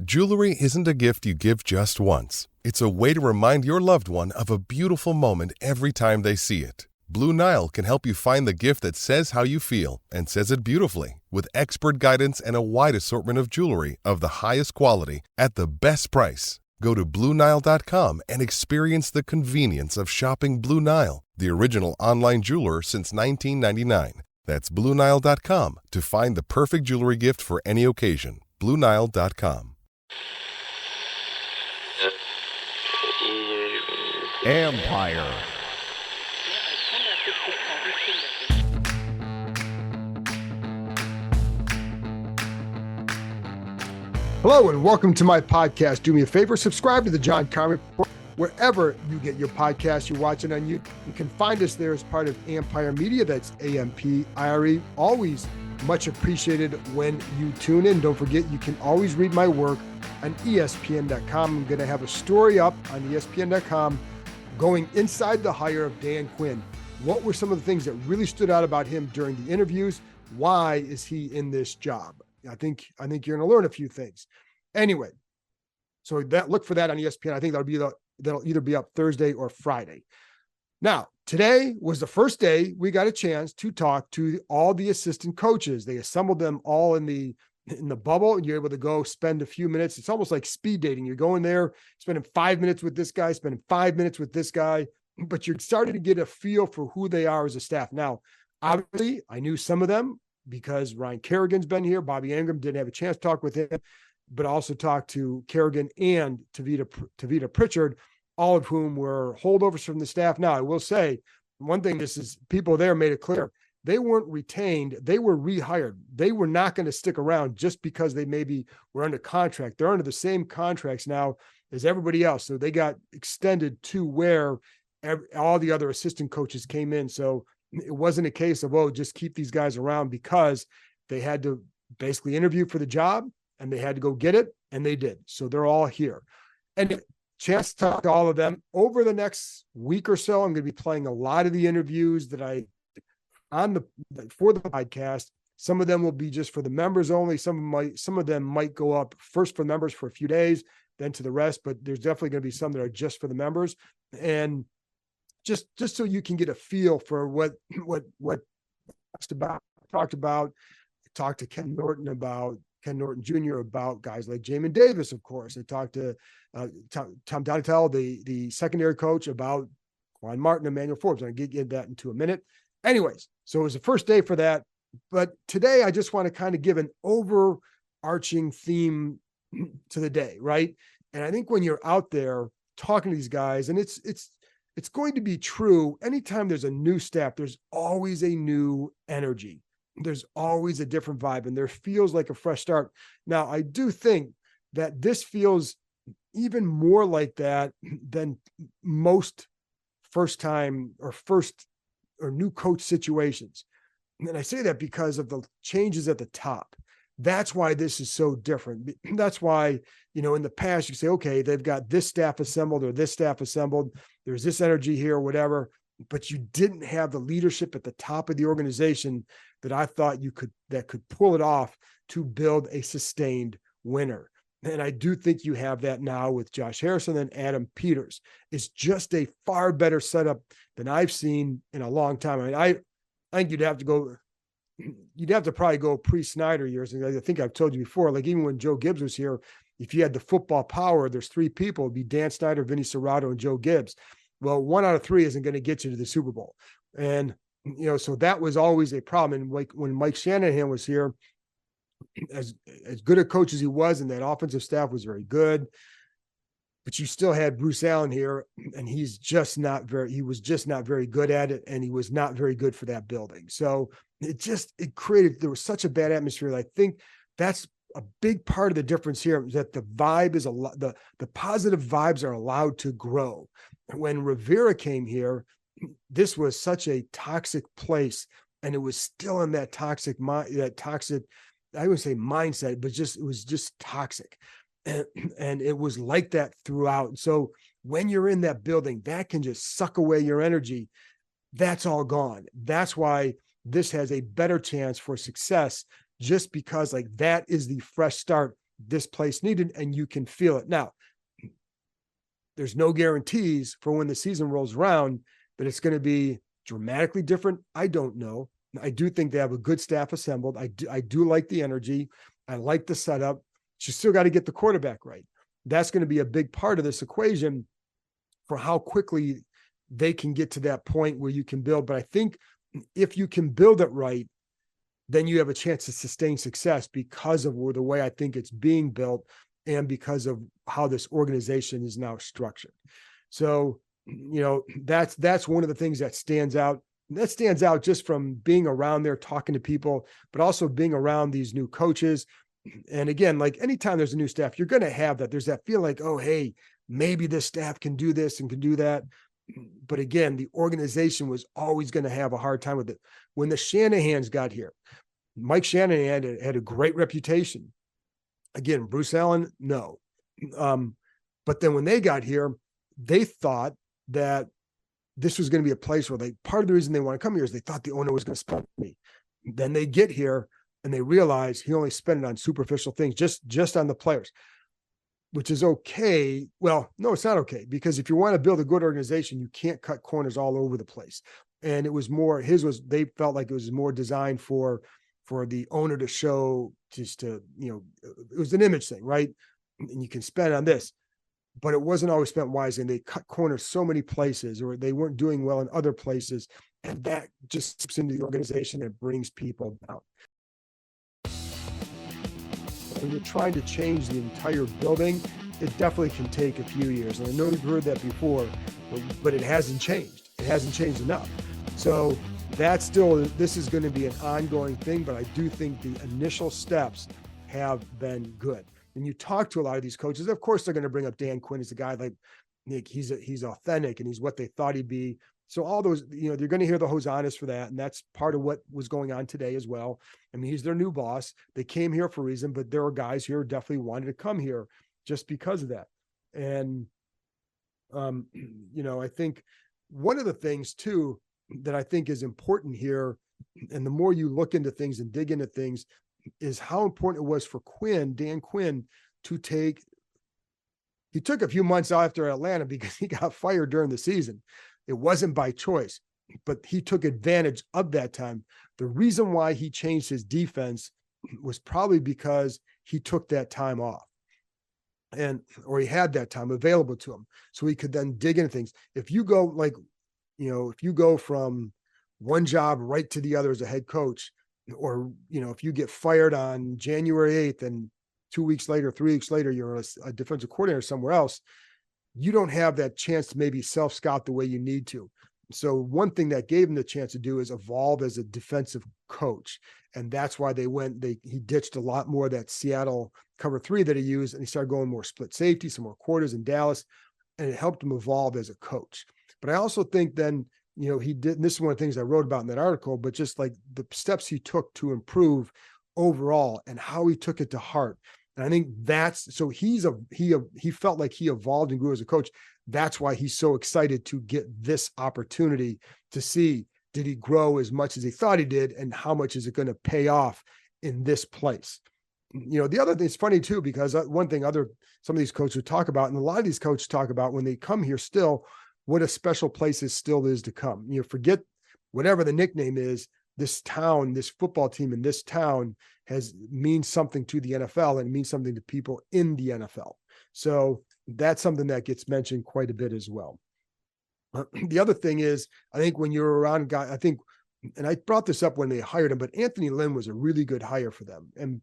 Jewelry isn't a gift you give just once. It's a way to remind your loved one of a beautiful moment every time they see it. Blue Nile can help you find the gift that says how you feel and says it beautifully, with expert guidance and a wide assortment of jewelry of the highest quality at the best price. Go to BlueNile.com and experience the convenience of shopping Blue Nile, the original online jeweler since 1999. That's BlueNile.com to find the perfect jewelry gift for any occasion. BlueNile.com. Empire. Hello and welcome to my podcast. Do me a favor, subscribe to the John Carmen Report wherever you get your podcast. You're watching on YouTube. You can find us there as part of Empire Media. That's AMPIRE. Always much appreciated when you tune in. Don't forget, you can always read my work on ESPN.com. I'm going to have a story up on ESPN.com going inside the hire of Dan Quinn. What were some of the things that really stood out about him during the interviews? Why is he in this job? I think you're going to learn a few things. Anyway, so look for that on ESPN. I think that'll either be up Thursday or Friday. Now, today was the first day we got a chance to talk to all the assistant coaches. They assembled them all in the bubble, and you're able to go spend a few minutes. It's almost like speed dating. You're going there, spending 5 minutes with this guy, spending 5 minutes with this guy, but you're starting to get a feel for who they are as a staff. Now, obviously, I knew some of them because Ryan Kerrigan's been here. Bobby Ingram, didn't have a chance to talk with him, but also talked to Kerrigan and Tavita Pritchard, all of whom were holdovers from the staff. Now, I will say one thing, people there made it clear. They weren't retained. They were rehired. They were not going to stick around just because they maybe were under contract. They're under the same contracts now as everybody else. So they got extended to where all the other assistant coaches came in. So it wasn't a case of, just keep these guys around, because they had to basically interview for the job and they had to go get it, and they did. So they're all here. And chance to talk to all of them over the next week or so. I'm going to be playing a lot of the interviews that for the podcast. Some of them will be just for the members only. Some of them might go up first for members for a few days, then to the rest, but there's definitely going to be some that are just for the members. And just so you can get a feel for what talked about. I talked to Ken Norton Jr. about guys like Jamin Davis, of course. I talked to Tom Donatel, the secondary coach, about Quan Martin, Emmanuel Forbes. I'm going to get that into a minute. Anyways, so it was the first day for that. But today I just want to kind of give an overarching theme to the day, right? And I think when you're out there talking to these guys, and it's going to be true, anytime there's a new staff, there's always a new energy. There's always a different vibe, and there feels like a fresh start. Now, I do think that this feels even more like that than most first or new coach situations. And I say that because of the changes at the top. That's why this is so different. That's why, in the past you say, okay, they've got this staff assembled or this staff assembled. There's this energy here, or whatever, but you didn't have the leadership at the top of the organization that I thought that could pull it off to build a sustained winner. And I do think you have that now with Josh Harrison and Adam Peters. It's just a far better setup than I've seen in a long time. I mean, I think you'd have to probably go pre-Snyder years. And I think I've told you before, like even when Joe Gibbs was here, if you had the football power, there's three people. It'd be Dan Snyder, Vinny Serrato, and Joe Gibbs. Well, 1 out of 3 isn't going to get you to the Super Bowl. And, so that was always a problem. And like when Mike Shanahan was here, as good a coach as he was, and that offensive staff was very good, but you still had Bruce Allen here, and he was just not very good at it. And he was not very good for that building. So there was such a bad atmosphere. I think that's a big part of the difference here, is that the vibe is the positive vibes are allowed to grow. When Rivera came here, this was such a toxic place, and it was still in that toxic, I wouldn't say mindset, but it was just toxic. And it was like that throughout. So when you're in that building, that can just suck away your energy. That's all gone. That's why this has a better chance for success, just because like that is the fresh start this place needed, and you can feel it. Now, there's no guarantees for when the season rolls around that it's going to be dramatically different. I don't know. I do think they have a good staff assembled. I do like the energy. I like the setup. You still got to get the quarterback right. That's going to be a big part of this equation for how quickly they can get to that point where you can build. But I think if you can build it right, then you have a chance to sustain success because of the way I think it's being built and because of how this organization is now structured. So, that's one of the things that stands out. That stands out just from being around there, talking to people, but also being around these new coaches. And again, like anytime there's a new staff, you're going to have that. There's that feel like, oh, hey, maybe this staff can do this and can do that. But again, the organization was always going to have a hard time with it. When the Shanahans got here, Mike Shanahan had a great reputation. Again, Bruce Allen, no. But then when they got here, they thought that this was going to be a place where part of the reason they want to come here is they thought the owner was going to spend money. Then they get here and they realize he only spent it on superficial things, just on the players, which is okay. Well, no, it's not okay, because if you want to build a good organization, you can't cut corners all over the place. And it was more, they felt like it was more designed for the owner to show, just to, it was an image thing, right? And you can spend on this, but it wasn't always spent wisely. And they cut corners so many places, or they weren't doing well in other places. And that just slips into the organization and brings people down. When you're trying to change the entire building, it definitely can take a few years. And I know you've heard that before, but it hasn't changed. It hasn't changed enough. So this is going to be an ongoing thing, but I do think the initial steps have been good. And you talk to a lot of these coaches, of course, they're going to bring up Dan Quinn as a guy like Nick. He's authentic and he's what they thought he'd be. So all those, they're going to hear the hosannas for that. And that's part of what was going on today as well. I mean, he's their new boss. They came here for a reason, but there are guys here who definitely wanted to come here just because of that. And, I think one of the things too, that I think is important here, and the more you look into things and dig into things, is how important it was for Dan Quinn, he took a few months after Atlanta because he got fired during the season. It wasn't by choice, but he took advantage of that time. The reason why he changed his defense was probably because he took that time off, or he had that time available to him, so he could then dig into things. If you go if you go from one job right to the other as a head coach, or, if you get fired on January 8th and 2 weeks later, 3 weeks later, you're a defensive coordinator somewhere else, you don't have that chance to maybe self-scout the way you need to. So one thing that gave him the chance to do is evolve as a defensive coach. And that's why he ditched a lot more of that Seattle cover 3 that he used, and he started going more split safety, some more quarters in Dallas, and it helped him evolve as a coach. But I also think then, he did, and this is one of the things I wrote about in that article, but just like the steps he took to improve overall and how he took it to heart. And I think he felt like he evolved and grew as a coach. That's why he's so excited to get this opportunity to see, did he grow as much as he thought he did, and how much is it going to pay off in this place? The other thing is funny too, because one thing some of these coaches would talk about, and a lot of these coaches talk about when they come here still, what a special place it still is to come. Forget whatever the nickname is, this town, this football team in this town means something to the NFL, and means something to people in the NFL. So that's something that gets mentioned quite a bit as well. The other thing is, I think when you're around guys, and I brought this up when they hired him, but Anthony Lynn was a really good hire for them. And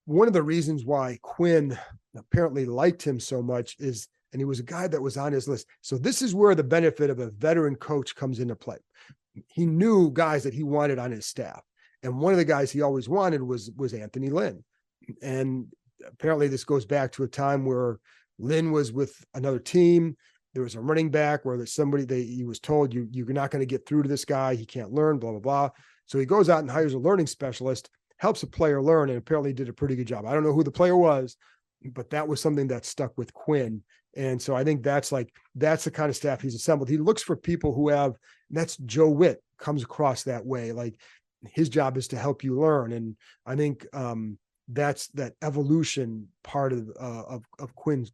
one of the reasons why Quinn apparently liked him so much is, and he was a guy that was on his list. So this is where the benefit of a veteran coach comes into play. He knew guys that he wanted on his staff. And one of the guys he always wanted was Anthony Lynn. And apparently this goes back to a time where Lynn was with another team. There was a running back where he was told, you're not going to get through to this guy. He can't learn, blah, blah, blah. So he goes out and hires a learning specialist, helps a player learn, and apparently did a pretty good job. I don't know who the player was, but that was something that stuck with Quinn. And so I think that's the kind of staff he's assembled. He looks for people who have, that's Joe Witt comes across that way. Like, His job is to help you learn. And I think that's that evolution part of Quinn's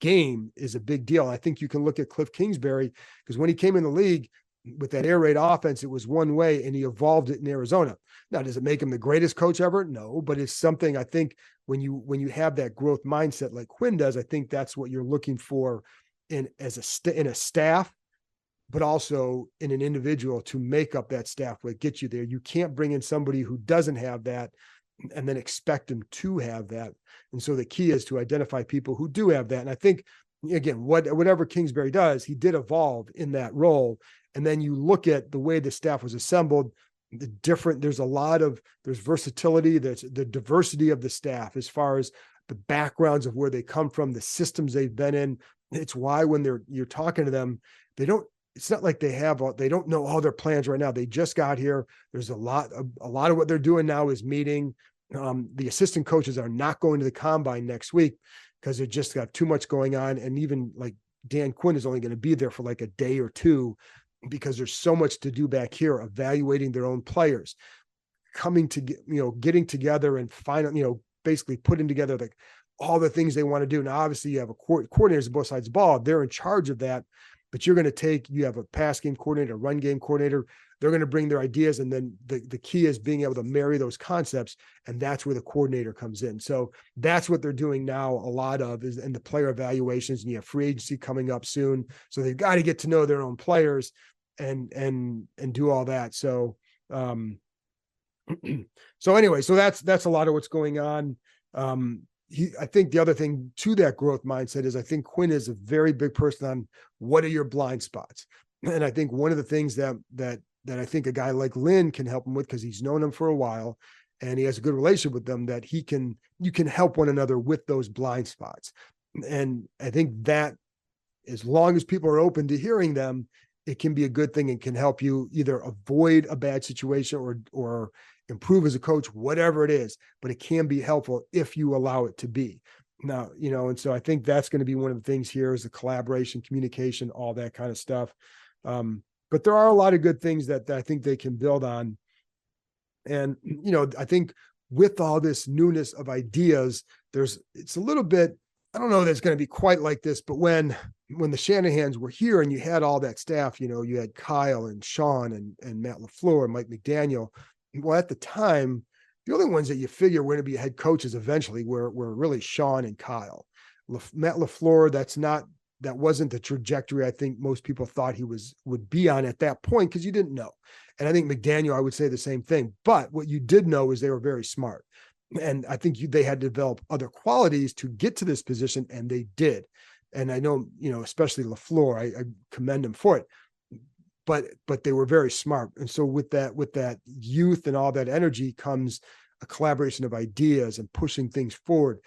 game is a big deal. I think you can look at Cliff Kingsbury, because when he came in the league with that air raid offense, it was one way and he evolved it in Arizona. Now, does it make him the greatest coach ever? No, but it's something I think when you have that growth mindset like Quinn does, I think that's what you're looking for in a staff, but also in an individual to make up that staff what gets you there. You can't bring in somebody who doesn't have that and then expect them to have that. And so the key is to identify people who do have that. And I think, again, whatever Kingsbury does, he did evolve in that role. And then you look at the way the staff was assembled, there's versatility, there's the diversity of the staff as far as the backgrounds of where they come from, the systems they've been in. It's why when you're talking to them, it's not like they don't know all their plans right now. They just got here. There's a lot of what they're doing now is meeting. The assistant coaches are not going to the combine next week because they just got too much going on. And even like Dan Quinn is only going to be there for like a day or two because there's so much to do back here, evaluating their own players, getting together and basically putting together like all the things they want to do. Now, obviously you have coordinators on both sides of the ball. They're in charge of that, but you have a pass game coordinator, a run game coordinator. They're going to bring their ideas. And then the key is being able to marry those concepts. And that's where the coordinator comes in. So that's what they're doing now. A lot of is in the player evaluations, and you have free agency coming up soon. So they've got to get to know their own players and do all that. So, so anyway, so that's a lot of what's going on. I think the other thing to that growth mindset is I think Quinn is a very big person on what are your blind spots. And I think one of the things that I think a guy like Lynn can help him with, because he's known him for a while and he has a good relationship with them, that you can help one another with those blind spots. And I think that as long as people are open to hearing them, it can be a good thing and can help you either avoid a bad situation or improve as a coach, whatever it is, but it can be helpful if you allow it to be. Now, and so I think that's going to be one of the things here is the collaboration, communication, all that kind of stuff. But there are a lot of good things that I think they can build on. And, I think with all this newness of ideas, it's a little bit, I don't know that it's going to be quite like this, but when the Shanahans were here and you had all that staff, you had Kyle and Sean and Matt LaFleur and Mike McDaniel. Well, at the time, the only ones that you figure were going to be head coaches eventually were really Sean and Kyle. Matt LaFleur, that wasn't the trajectory I think most people thought he would be on at that point, because you didn't know. And I think McDaniel, I would say the same thing. But what you did know is they were very smart. And I think they had to develop other qualities to get to this position, and they did. And I know, especially LaFleur, I commend him for it. But they were very smart. And so with that youth and all that energy comes a collaboration of ideas and pushing things forward.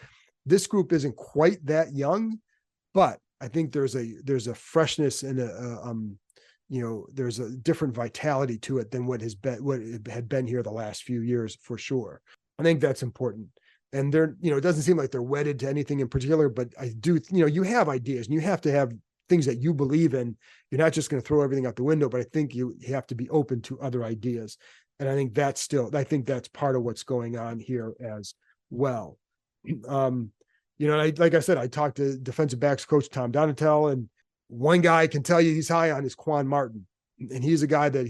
This group isn't quite that young, but I think there's a freshness and there's a different vitality to it than what it had been here the last few years, for sure. I think that's important. And it doesn't seem like they're wedded to anything in particular, but I do, you have ideas and you have to have things that you believe in. You're not just going to throw everything out the window, but I think you have to be open to other ideas. And I think that's part of what's going on here as well. Like I said, I talked to defensive backs coach Tom Donatel, and one guy I can tell you he's high on is Quan Martin. And he's a guy that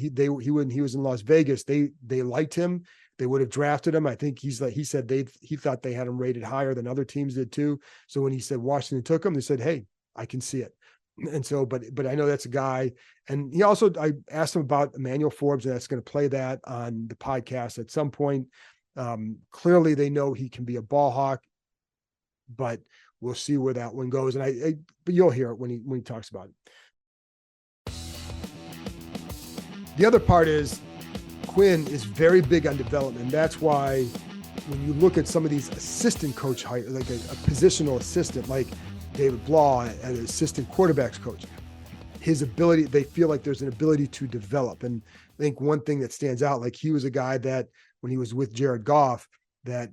when he was in Las Vegas, they liked him. They would have drafted him. I think he said he thought they had him rated higher than other teams did too. So when he said Washington took him, they said, hey, I can see it. And so, but I know that's a guy. And I asked him about Emmanuel Forbes, and that's going to play that on the podcast at some point. Clearly they know he can be a ball hawk, but we'll see where that one goes. And but you'll hear it when he talks about it. The other part is Quinn is very big on development. That's why when you look at some of these assistant coach hires, like a positional assistant, like David Blah, an assistant quarterbacks coach, his ability, they feel like there's an ability to develop. And I think one thing that stands out, like he was a guy that when he was with Jared Goff, that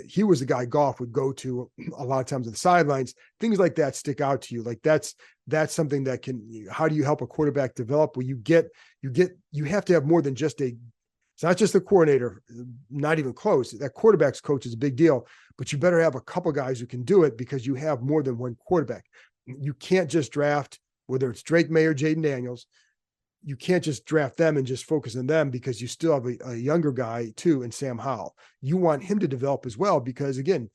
he was the guy Goff would go to a lot of times on the sidelines. Things like that stick out to you. Like that's something that how do you help a quarterback develop? Well, you have to have more than just a It's not just the coordinator, not even close. That quarterback's coach is a big deal, but you better have a couple guys who can do it because you have more than one quarterback. You can't just draft, whether it's Drake May or Jaden Daniels, you can't just draft them and just focus on them because you still have a younger guy too in Sam Howell. You want him to develop as well because, again,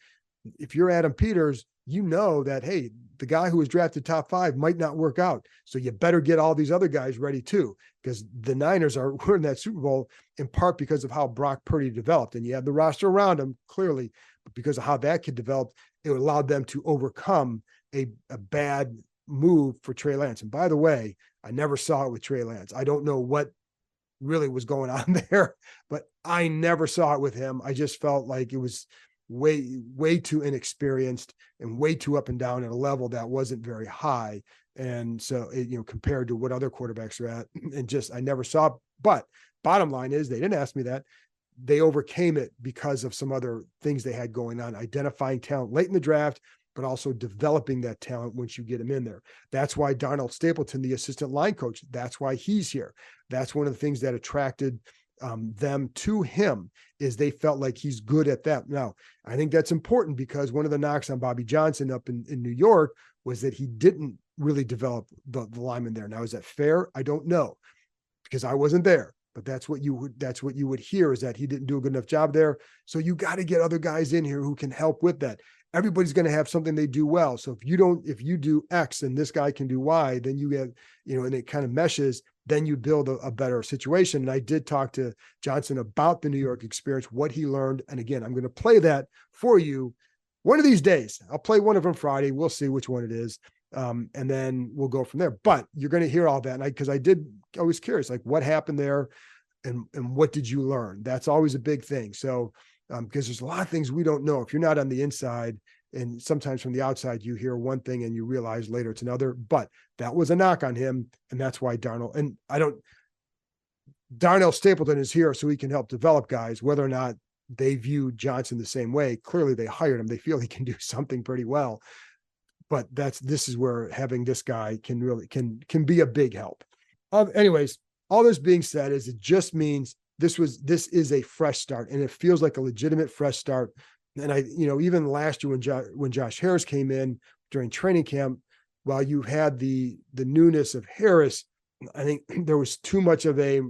if you're Adam Peters, you know that, hey, the guy who was drafted top 5 might not work out. So you better get all these other guys ready too, because the Niners were in that Super Bowl in part because of how Brock Purdy developed. And you have the roster around him, clearly, but because of how that kid developed, it allowed them to overcome a bad move for Trey Lance. And by the way, I never saw it with Trey Lance. I don't know what really was going on there, but I never saw it with him. I just felt like it was way too inexperienced and way too up and down at a level that wasn't very high. And so, compared to what other quarterbacks are at, and just, I never saw it. But bottom line is, they didn't ask me that. They overcame it because of some other things they had going on, identifying talent late in the draft, but also developing that talent once you get him in there. That's why Darnell Stapleton, the assistant line coach, that's why he's here. That's one of the things that attracted them to him, is they felt like he's good at that. Now, I think that's important because one of the knocks on Bobby Johnson up in New York was that he didn't really develop the lineman there. Now, is that fair? I don't know, because I wasn't there. But that's what you would hear, is that he didn't do a good enough job there. So you got to get other guys in here who can help with that. Everybody's going to have something they do well. So if you do X and this guy can do Y, then you get, and it kind of meshes, then you build a better situation. And I did talk to Johnson about the New York experience, what he learned. And again, I'm going to play that for you one of these days. I'll play one of them Friday. We'll see which one it is. And then we'll go from there. But you're going to hear all that. And because I was curious, like, what happened there and what did you learn? That's always a big thing. So, because there's a lot of things we don't know if you're not on the inside, and sometimes from the outside, you hear one thing and you realize later it's another, but that was a knock on him. And that's why Darnell Stapleton is here so he can help develop guys, whether or not they view Johnson the same way. Clearly they hired him. They feel he can do something pretty well, but this is where having this guy can be a big help. Anyways, all this being said, is it just means this is a fresh start, and it feels like a legitimate fresh start. And even last year when Josh Harris came in during training camp, while you had the newness of Harris, I think there was too much of a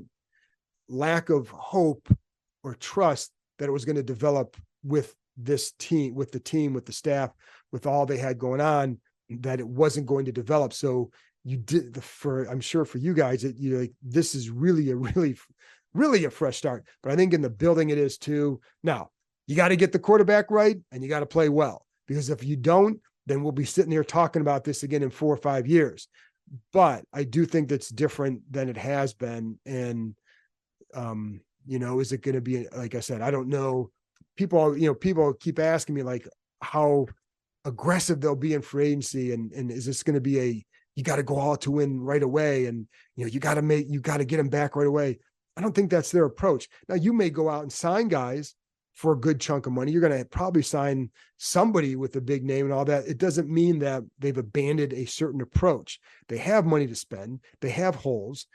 lack of hope or trust that it was going to develop with this team, with the staff, with all they had going on, that it wasn't going to develop. So I'm sure for you guys, this is really a fresh start. But I think in the building it is too. Now, you got to get the quarterback right and you got to play well, because if you don't, then we'll be sitting here talking about this again in 4 or 5 years. But I do think that's different than it has been. And, is it going to be, like I said, I don't know. People keep asking me like how aggressive they'll be in free agency. And is this going to be you got to go all to win right away. And, you got to get them back right away. I don't think that's their approach. Now, you may go out and sign guys for a good chunk of money. You're going to probably sign somebody with a big name and all that. It doesn't mean that they've abandoned a certain approach. They have money to spend. They have holes,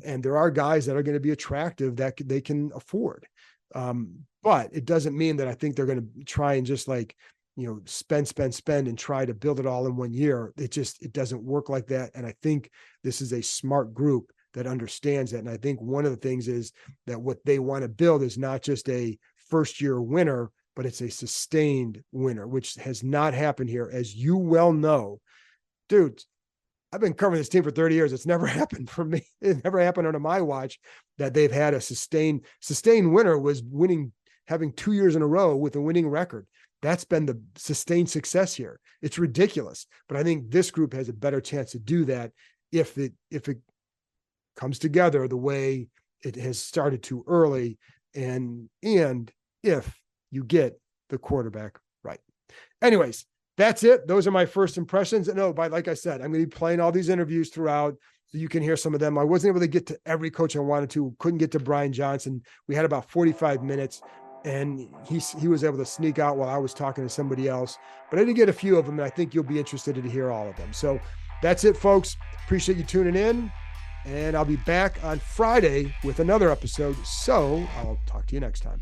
and there are guys that are going to be attractive that they can afford. But it doesn't mean that I think they're going to try and just spend and try to build it all in 1 year. It doesn't work like that. And I think this is a smart group that understands that. And I think one of the things is that what they want to build is not just a first-year winner, but it's a sustained winner, which has not happened here. As you well know, dude, I've been covering this team for 30 years. It's never happened for me. It never happened under my watch that they've had a sustained winner was winning, having 2 years in a row with a winning record. That's been the sustained success here. It's ridiculous. But I think this group has a better chance to do that if it comes together the way it has started to early, and if you get the quarterback right. Anyways, that's it. Those are my first impressions. And like I said, I'm going to be playing all these interviews throughout so you can hear some of them. I wasn't able to get to every coach I wanted to, couldn't get to Brian Johnson. We had about 45 minutes and he was able to sneak out while I was talking to somebody else, but I did get a few of them, and I think you'll be interested to hear all of them. So that's it, folks. Appreciate you tuning in, And I'll be back on Friday with another episode. So I'll talk to you next time.